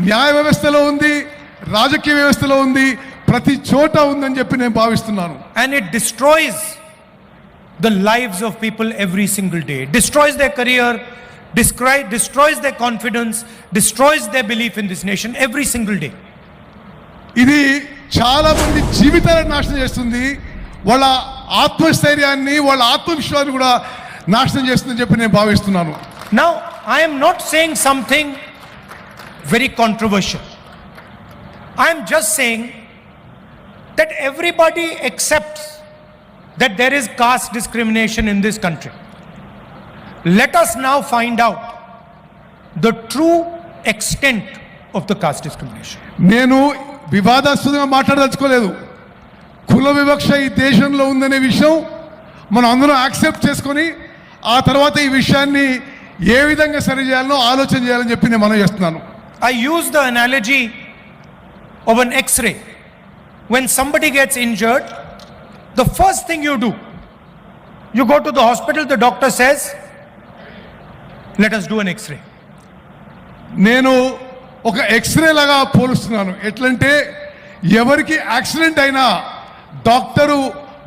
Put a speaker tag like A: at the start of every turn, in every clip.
A: న్యాయ వ్యవస్థలో ఉంది, రాజకీయ వ్యవస్థలో ఉంది, ప్రతి చోట ఉందని చెప్పి నేను భావిస్తున్నాను.
B: And it destroys the lives of people every single day. It destroys their career, destroys their confidence, destroys their belief in this nation every single day.
A: ఇది చాలా మంది జీవితాలను నాశనం చేస్తుంది, వాళ్ళ ఆత్మస్థైర్యాన్ని, వాళ్ళ ఆత్మవిశ్వాసాన్ని కూడా నాశనం చేస్తుందని చెప్పి నేను భావిస్తున్నాను.
B: Now I am not saying something very controversial. I am just saying that everybody accepts that there is caste discrimination in this country. Let us now find out the true extent of the caste discrimination.
A: నేను వివాదాస్పదంగా మాట్లాడదలుచుకోలేదు. కుల వివక్ష ఈ దేశంలో ఉందనే విషయం మనం అందరం యాక్సెప్ట్ చేసుకొని ఆ తర్వాత ఈ విషయాన్ని ఏ విధంగా సరిచేయాలనో ఆలోచన చేయాలని చెప్పి నేను మనం చేస్తున్నాను.
B: I use the analogy of an X-ray. When somebody gets injured, the first thing you do, you go to the hospital, the doctor says, let us do an X-ray.
A: నేను ఒక ఎక్స్రే లాగా పోలుస్తున్నాను. ఎట్లంటే ఎవరికి యాక్సిడెంట్ అయినా doctor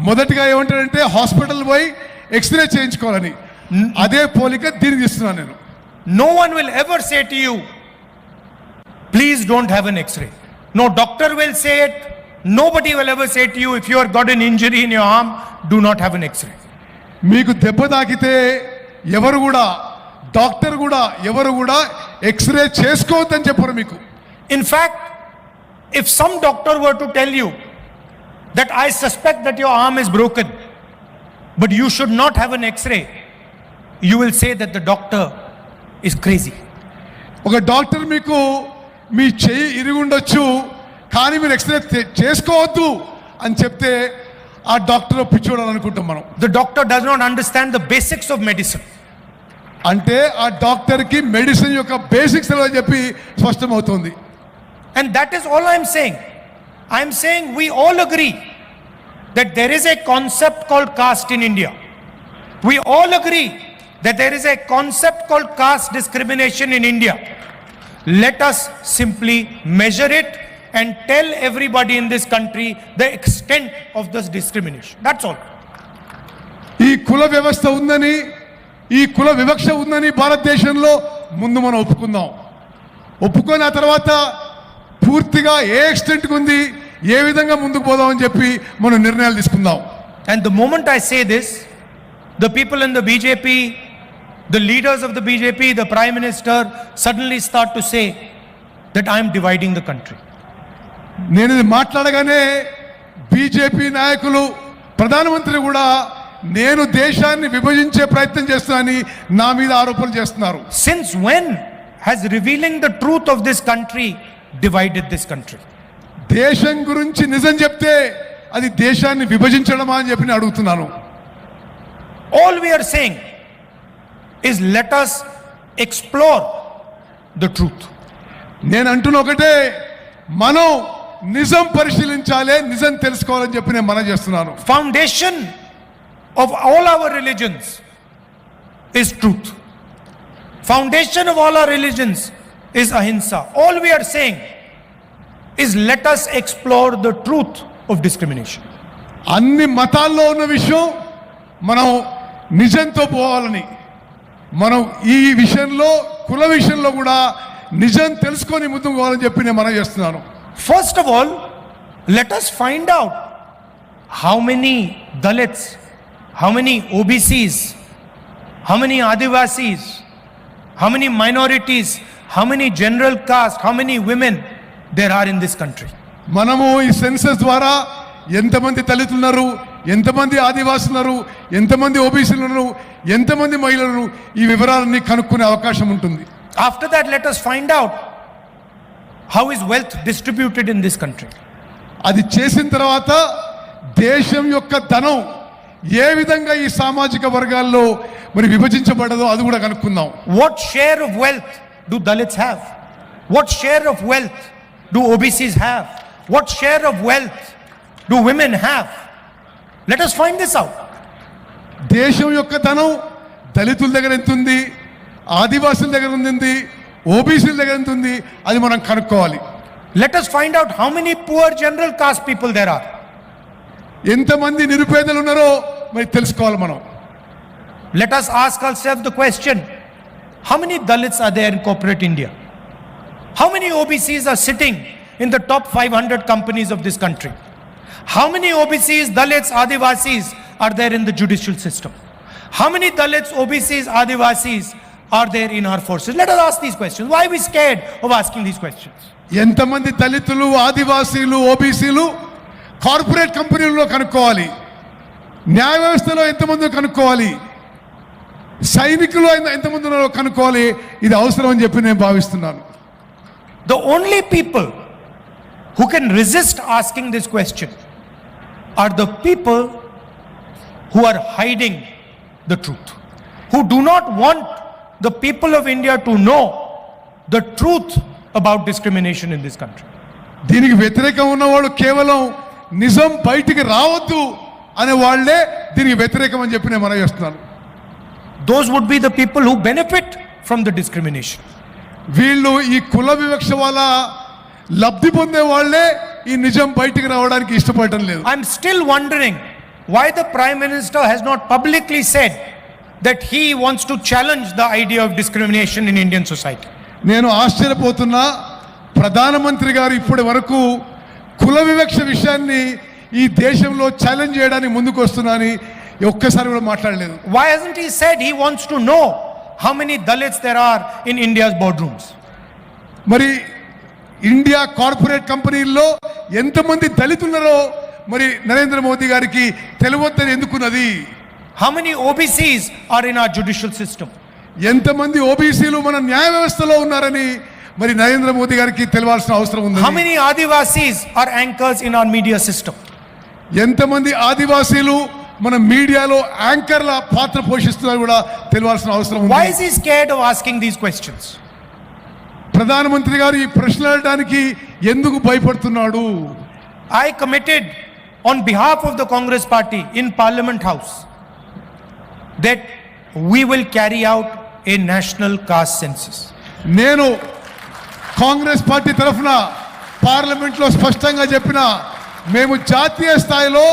A: మొదటిగా ఏమంటాడంటే hospital పోయి x ray చేయించుకోవాలని. అదే పోలిక దీనికి ఇస్తున్నాను నేను.
B: No one will ever say to you, please don't have an X-ray. No doctor will say it. Nobody will ever say to you, if you have got an injury in your arm, do not have an X-ray.
A: మీకు దెబ్బ తాకితే ఎవరు కూడా doctor కూడా ఎవరు కూడా x ray చేసుకోవద్దని చెప్పరు మీకు.
B: In fact, if some doctor were to tell you that I suspect that your arm is broken, but you should not have an X-ray, you will say that the doctor is crazy.
A: ఒక doctor మీకు మీ చెయ్యి ఇరుగుండొచ్చు కానీ మీరు x ray చేసుకోవద్దు అని చెప్తే ఆ doctor పిచ్చోడని అనుకుంటాం మనం.
B: The doctor does not understand the basics of medicine.
A: అంటే ఆ డాక్టర్కి మెడిసిన్ యొక్క బేసిక్స్ అని చెప్పి స్పష్టమవుతుంది.
B: And that is all I am saying. I am saying we all agree that there is a concept called caste in India. We all agree that there is a concept called caste discrimination in India. Let us simply measure it and tell everybody in this country the extent of this discrimination. That's all.
A: ఈ కుల వ్యవస్థ ఉందని, ఈ కుల వివక్ష ఉందని భారతదేశంలో ముందు మనం ఒప్పుకుందాం. ఒప్పుకొని ఆ తర్వాత పూర్తిగా ఏ ఎక్స్టెంట్కి ఉంది, ఏ విధంగా ముందుకు పోదామని చెప్పి మనం నిర్ణయాలు తీసుకుందాం.
B: And the moment I say this, the people in the BJP, the leaders of the BJP, the Prime Minister suddenly start to say that I am dividing the country.
A: నేను ఇది మాట్లాడగానే బీజేపీ నాయకులు, ప్రధానమంత్రి కూడా నేను దేశాన్ని విభజించే ప్రయత్నం చేస్తున్నానని నా మీద ఆరోపణలు చేస్తున్నారు.
B: Since when has revealing the truth of this country divided this country?
A: దేశం గురించి నిజం చెప్తే అది దేశాన్ని విభజించడమా అని చెప్పి నేను అడుగుతున్నాను.
B: All we are saying is let us explore the truth.
A: నేను అంటున్న ఒకటే, మనం నిజం పరిశీలించాలి, నిజం తెలుసుకోవాలని చెప్పి నేను మనం చేస్తున్నాను.
B: Foundation of all our religions is truth. Foundation of all our religions is ahimsa. All we are saying is let us explore the truth of discrimination.
A: అన్ని మతాల్లో ఉన్న విషయం మనం నిజంతో పోవాలని, మనం ఈ విషయంలో కుల విషయంలో కూడా నిజం తెలుసుకొని ముందుకు పోవాలని చెప్పి నేను మనం చేస్తున్నాను.
B: First of all, let us find out how many Dalits, how many OBCs, how many Adivasis, how many minorities, how many general caste, how many women there are in this country.
A: మనము ఈ census ద్వారా ఎంతమంది దళితులు ఉన్నారు, ఎంతమంది ఆదివాసులు ఉన్నారు, ఎంతమంది ఓబీసీలు ఉన్నారు, ఎంతమంది మహిళలు, ఈ వివరాలన్నీ కనుక్కునే అవకాశం ఉంటుంది.
B: After that, let us find out how is wealth distributed in this country.
A: అది చేసిన తర్వాత దేశం యొక్క ధనం ఏ విధంగా ఈ సామాజిక వర్గాల్లో మరి విభజించబడదో అది కూడా కనుక్కుందాం.
B: What share of wealth do Dalits have? What share of wealth do OBCs have? What share of wealth do women have? Let us find this out.
A: దేశం యొక్క ధనం దళితుల దగ్గర ఎంత ఉంది, ఆదివాసుల దగ్గర ఉంది, ఓబీసీల దగ్గర ఎంత ఉంది అది మనం కనుక్కోవాలి.
B: Let us find out how many poor general caste people there are.
A: ఎంతమంది నిరుపేదలు ఉన్నారో మరి తెలుసుకోవాలి మనం.
B: Let us ask ourselves the question, how many Dalits are there in corporate India? How many OBCs are sitting in the top 500 companies of this country? How many OBCs, Dalits, Adivasis are there in the judicial system? How many Dalits, OBCs, Adivasis are there in our forces? Let us ask these questions. Why are we scared of asking these questions?
A: ఎంతమంది దళితులు, ఆదివాసీలు, ఓబీసీలు corporate కంపెనీల్లో కనుక్కోవాలి. న్యాయ వ్యవస్థలో ఎంతమంది కనుక్కోవాలి. సైనికులు ఎంతమంది ఉన్నారో కనుక్కోవాలి. ఇది అవసరం అని చెప్పి నేను భావిస్తున్నాను.
B: The only people who can resist asking this question are the people who are hiding the truth, who do not want the people of India to know the truth about discrimination in this country.
A: దీనికి వ్యతిరేకంగా ఉన్నవాళ్ళు కేవలం నిజం బయటికి రావద్దు అనే వాళ్ళే దీనికి వ్యతిరేకం అని చెప్పి నేను మనవి చేస్తున్నాను.
B: Those would be the people who benefit from the discrimination.
A: వీళ్ళు ఈ కుల వివక్ష వల్ల లబ్ధి పొందే వాళ్ళే ఈ నిజం బయటికి రావడానికి ఇష్టపడటం లేదు.
B: I'm still wondering why the Prime Minister has not publicly said that he wants to challenge the idea of discrimination in Indian society.
A: నేను ఆశ్చర్యపోతున్నా, ప్రధానమంత్రి గారు ఇప్పటి వరకు కుల వివక్ష విషయాన్ని ఈ దేశంలో ఛాలెంజ్ చేయడానికి ముందుకు వస్తున్నానని ఒక్కసారి కూడా మాట్లాడలేదు.
B: Why hasn't he said he wants to know how many Dalits there are in India's boardrooms?
A: మరి ఇండియా కార్పొరేట్ కంపెనీల్లో ఎంతమంది దళితులున్నారో మరి నరేంద్ర మోదీ గారికి తెలియవద్దని ఎందుకున్నది?
B: How many OBCs are in our judicial system?
A: ఎంతమంది ఓబీసీలు మన న్యాయ వ్యవస్థలో ఉన్నారని మరి నరేంద్ర మోదీ గారికి తెలియాల్సిన అవసరం ఉంది.
B: How many Adivasis are anchors in our media system?
A: ఎంతమంది ఆదివాసీలు మన మీడియాలో యాంకర్ల పాత్ర పోషిస్తున్నారు కూడా తెలియాల్సిన అవసరం ఉంది.
B: Why is he scared of asking these questions?
A: ప్రధానమంత్రి గారు ఈ ప్రశ్నలు అడగడానికి ఎందుకు భయపడుతున్నాడు?
B: I committed on behalf of the Congress party in Parliament House that we will carry out a national caste census.
A: నేను కాంగ్రెస్ పార్టీ తరఫున పార్లమెంట్లో స్పష్టంగా చెప్పిన మేము జాతీయ స్థాయిలో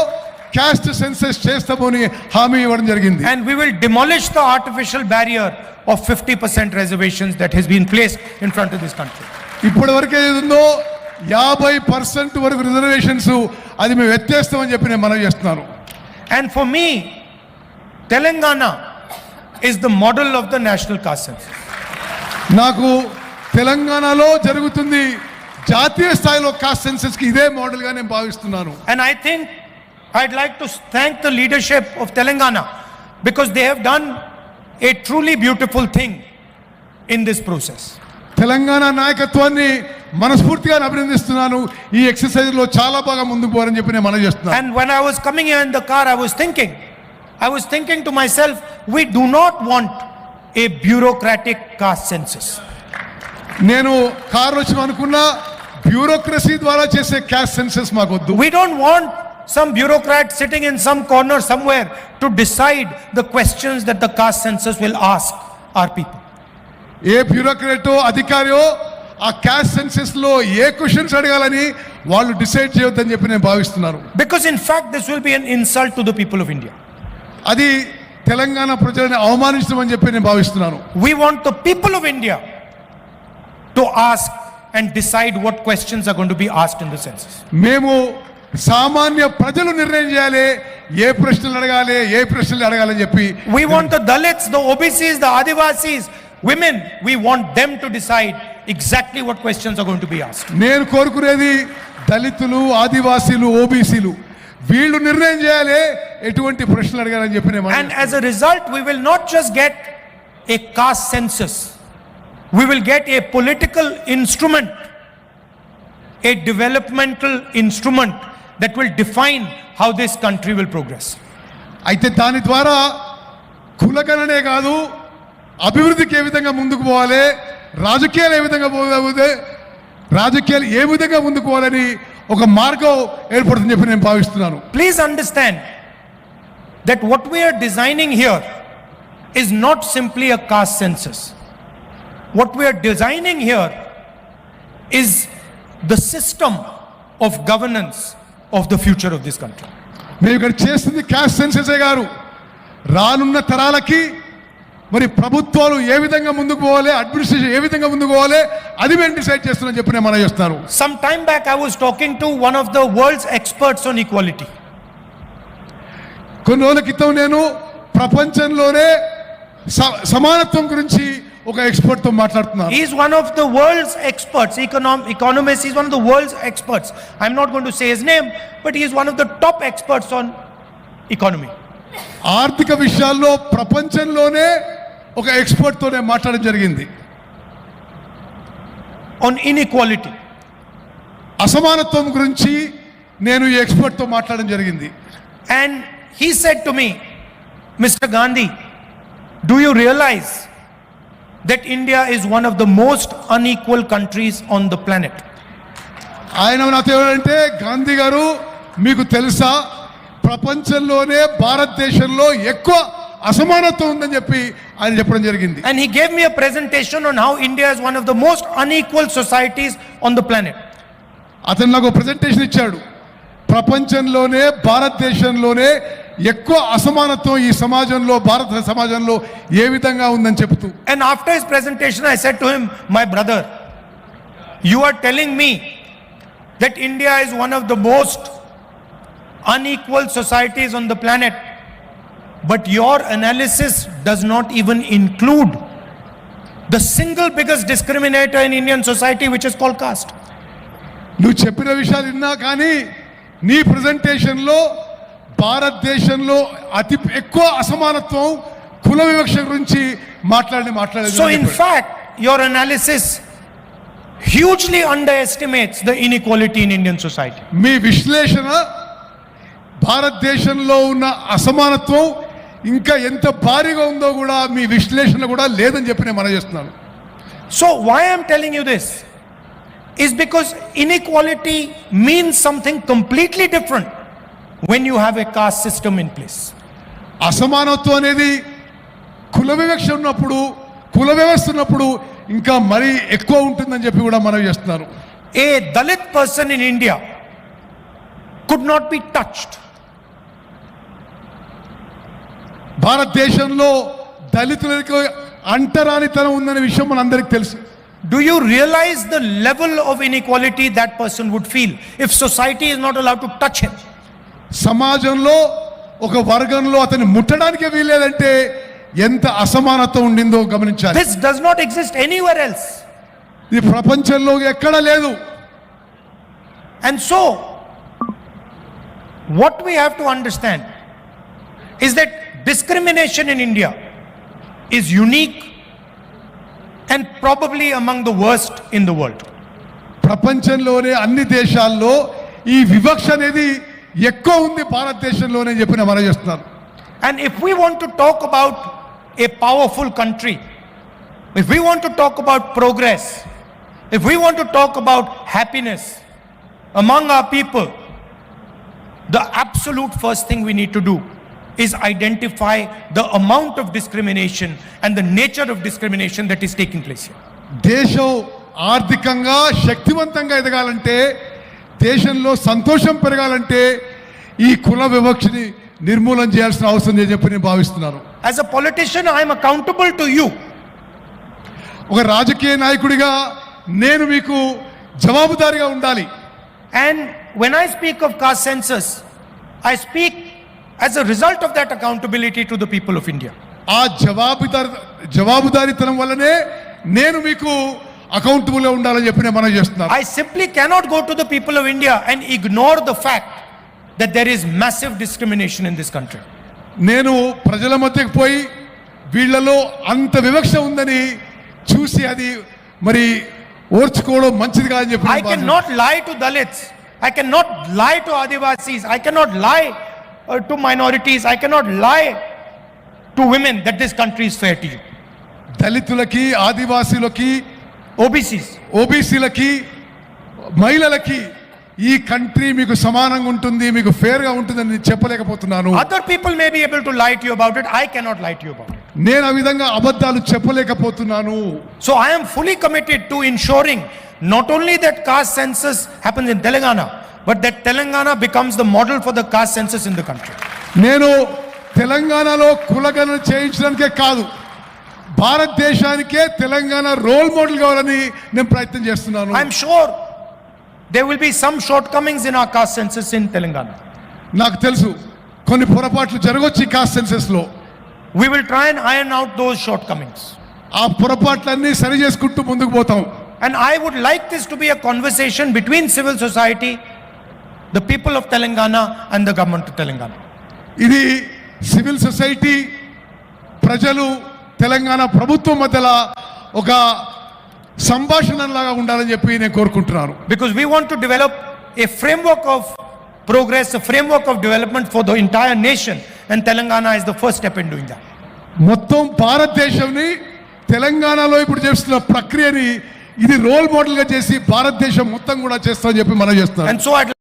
A: క్యాస్ట్ సెన్సస్ చేస్తామని హామీ ఇవ్వడం జరిగింది.
B: And we will demolish the artificial barrier of 50% reservations that has been placed in front of this country.
A: ఇప్పటి వరకు ఏది ఉందో 50% వరకు రిజర్వేషన్స్ అది మేము ఎత్తేస్తామని చెప్పి నేను మనవి చేస్తున్నాను.
B: And for me, Telangana is the model of the national caste census.
A: నాకు తెలంగాణలో జరుగుతుంది జాతీయ స్థాయిలో కాస్ట్ సెన్సస్ కి ఇదే మోడల్ గా నేను భావిస్తున్నాను.
B: And I think I'd like to thank the leadership of Telangana because they have done a truly beautiful thing in this process.
A: Telangana నాయకత్వాన్ని మనస్ఫూర్తిగా అభినందిస్తున్నాను. ఈ ఎక్సర్సైజ్ లో చాలా బాగా ముందుకు పోవాలని చెప్పి నేను మనవి చేస్తున్నాను.
B: And when I was coming here in the car, I was thinking to myself, we do not want a bureaucratic caste census.
A: నేను కారు వచ్చి అనుకున్నా బ్యూరోక్రసీ ద్వారా చేసే క్యాస్ట్ సెన్సస్ మాకొద్దు.
B: We don't want some bureaucrat sitting in some corner somewhere to decide the questions that the caste census will ask our people.
A: ఏ బ్యూరోక్రాటో అధికారియో ఆ caste census లో ఏ questions అడగాలని వాళ్ళు డిసైడ్ చేయొద్దని చెప్పి నేను భావిస్తున్నాను.
B: Because in fact this will be an insult to the people of India.
A: అది తెలంగాణ ప్రజలను అవమానించమని చెప్పి నేను భావిస్తున్నాను.
B: We want the people of India to ask and decide what questions are going to be asked in the census.
A: మేము సామాన్య ప్రజలు నిర్ణయం చేయాలి ఏ ప్రశ్నలు అడగాలి ఏ ప్రశ్నలు అడగాలని చెప్పి.
B: We want the Dalits, the OBCs, the Adivasis, women, we want them to decide exactly what questions are going to be asked.
A: నేను కోరుకునేది దళితులు, ఆదివాసీలు, ఓబీసీలు వీళ్ళు నిర్ణయం చేయాలి ఎటువంటి ప్రశ్నలు అడగాలని చెప్పి నేను.
B: And as a result we will not just get a caste census, we will get a political instrument, a developmental instrument that will define how this country will progress.
A: అయితే దాని ద్వారా కులగణనే కాదు అభివృద్ధికి ఏ విధంగా ముందుకు పోవాలి, రాజకీయాలు ఏ విధంగా పోవాలి, రాజకీయాలు ఏ విధంగా ముందుకు పోవాలని ఒక మార్గం ఏర్పడుతుందని చెప్పి నేను భావిస్తున్నాను.
B: Please understand that what we are designing here is not simply a caste census. what we are designing here is the system of governance of the future of this country.
A: మేము ఇక్కడ చేస్తుంది క్యాస్ట్ సెన్సెసే గారు. రానున్న తరాలకి మరి ప్రభుత్వాలు ఏ విధంగా ముందుకు పోవాలి, అడ్మినిస్ట్రేషన్ ఏ విధంగా ముందుకు పోవాలి, అది మేము డిసైడ్ చేస్తున్నాం చెప్పి నేను మనం చేస్తాను.
B: Some time back I was talking to one of the world's experts on equality.
A: కొన్ని రోజుల క్రితం నేను ప్రపంచంలోనే సమానత్వం గురించి ఒక ఎక్స్పర్ట్ తో మాట్లాడుతున్నాను.
B: He is one of the world's experts, economist. He is one of the world's experts. I'm not going to say his name, but he is one of the top experts on economy.
A: ఆర్థిక విషయాల్లో ప్రపంచంలోనే ఒక expert తోనే మాట్లాడడం జరిగింది.
B: On inequality,
A: అసమానత్వం గురించి నేను ఈ ఎక్స్పర్ట్ తో మాట్లాడడం జరిగింది.
B: and he said to me, Mr. Gandhi, do you realize that India is one of the most unequal countries on the planet?
A: ఆయన నాతో ఏమంటే, గాంధీ గారు మీకు తెలుసా ప్రపంచంలోనే భారతదేశంలో ఎక్కువ అసమానత్వం ఉందని చెప్పి ఆయన చెప్పడం జరిగింది.
B: And he gave me a presentation on how India is one of the most unequal societies on the planet.
A: అతను నాకు ప్రెజెంటేషన్ ఇచ్చాడు. ప్రపంచంలోనే భారతదేశంలోనే ఎక్కువ అసమానత్వం ఈ సమాజంలో, భారత సమాజంలో ఏ విధంగా ఉందని చెప్తూ.
B: And after his presentation I said to him, my brother, you are telling me that India is one of the most unequal societies on the planet, but your analysis does not even include the single biggest discriminator in Indian society, which is called caste.
A: నువ్వు చెప్పిన విషయాలు విన్నా కానీ నీ ప్రెజెంటేషన్లో భారతదేశంలో అతి ఎక్కువ అసమానత్వం, కుల వివక్ష గురించి మాట్లాడలేదు.
B: So in fact your analysis hugely underestimates the inequality in Indian society.
A: మీ విశ్లేషణ భారతదేశంలో ఉన్న అసమానత్వం ఇంకా ఎంత భారీగా ఉందో కూడా మీ విశ్లేషణ కూడా లేదని చెప్పి నేను మనం చేస్తున్నాను.
B: So why I am telling you this is because inequality means something completely different when you have a caste system in place.
A: అసమానత్వం అనేది కుల వివక్ష ఉన్నప్పుడు, కుల వ్యవస్థ ఉన్నప్పుడు ఇంకా మరీ ఎక్కువ ఉంటుందని చెప్పి కూడా మనం చేస్తున్నారు.
B: A Dalit person in India could not be touched.
A: భారతదేశంలో దళితులకు అంటరానితనం ఉందనే విషయం మనందరికీ తెలుసు.
B: Do you realize the level of inequality that person would feel if society is not allowed to touch him?
A: సమాజంలో ఒక వర్గంలో అతన్ని ముట్టడానికి వీల్లేదంటే ఎంత అసమానత ఉండిందో గమనించాలి.
B: This does not exist anywhere else.
A: ఇది ప్రపంచంలో ఎక్కడ లేదు.
B: And so what we have to understand is that discrimination in India is unique and probably among the worst in the world.
A: ప్రపంచంలోనే అన్ని దేశాల్లో ఈ వివక్ష అనేది ఎక్కువ ఉంది భారతదేశంలోనే చెప్పిన మనం చేస్తున్నాం.
B: And if we want to talk about a powerful country, if we want to talk about progress, if we want to talk about happiness among our people, the absolute first thing we need to do is identify the amount of discrimination and the nature of discrimination that is taking place here.
A: దేశం ఆర్థికంగా శక్తివంతంగా ఎదగాలంటే, దేశంలో సంతోషం పెరగాలంటే ఈ కుల వివక్షని నిర్మూలన చేయాల్సిన అవసరం అని చెప్పి నేను భావిస్తున్నాను.
B: As a politician I am accountable to you.
A: ఒక రాజకీయ నాయకుడిగా నేను మీకు జవాబుదారీగా ఉండాలి.
B: And when I speak of caste census, I speak as a result of that accountability to the people of India.
A: ఆ జవాబుదారీతనం వల్లనే నేను మీకు అకౌంటబుల్ గా ఉండాలని చెప్పి నేను మనం చేస్తున్నాను.
B: I simply cannot go to the people of India and ignore the fact that there is massive discrimination in this country.
A: నేను ప్రజల మధ్యకి పోయి వీళ్ళలో అంత వివక్ష ఉందని చూసి అది మరి ఓర్చుకోవడం మంచిది కాదని చెప్పి
B: I cannot lie to Dalits, I cannot lie to Adivasis, I cannot lie to minorities, I cannot lie to women that this country is fair to you.
A: దళితులకి, ఆదివాసీలకి, ఓబీసీలకి, మహిళలకి ఈ కంట్రీ మీకు సమానంగా ఉంటుంది, మీకు ఫేర్ గా ఉంటుందని చెప్పలేకపోతున్నాను.
B: Other people may be able to lie to you about it, I cannot lie to you about it.
A: నేను ఆ విధంగా అబద్ధాలు చెప్పలేకపోతున్నాను.
B: So I am fully committed to ensuring not only that caste census happens in Telangana, but that Telangana becomes the model for the caste census in the country.
A: నేను తెలంగాణలో కులగణన చేయించడానికే కాదు, భారతదేశానికే Telangana role model కావాలని నేను ప్రయత్నం చేస్తున్నాను.
B: I am sure there will be some shortcomings in our caste census in Telangana.
A: నాకు తెలుసు కొన్ని పొరపాట్లు జరగొచ్చు ఈ కాస్ట్ సెన్సస్ లో.
B: We will try and iron out those shortcomings.
A: ఆ పొరపాట్లన్నీ సరి చేసుకుంటూ ముందుకు పోతాం.
B: And I would like this to be a conversation between civil society, the people of Telangana and the government of Telangana.
A: ఇది civil society, ప్రజలు, తెలంగాణ ప్రభుత్వం మధ్యలో ఒక సంభాషణలాగా ఉండాలని చెప్పి నేను కోరుకుంటున్నాను.
B: Because we want to develop a framework of progress, a framework of development for the entire nation, and Telangana is the first step in doing that.
A: మొత్తం భారతదేశంని తెలంగాణలో ఇప్పుడు చేస్తున్న ప్రక్రియని ఇది రోల్ మోడల్ గా చేసి భారతదేశం మొత్తం కూడా చేస్తామని చెప్పి మనం చేస్తున్నాం.
B: And so I'd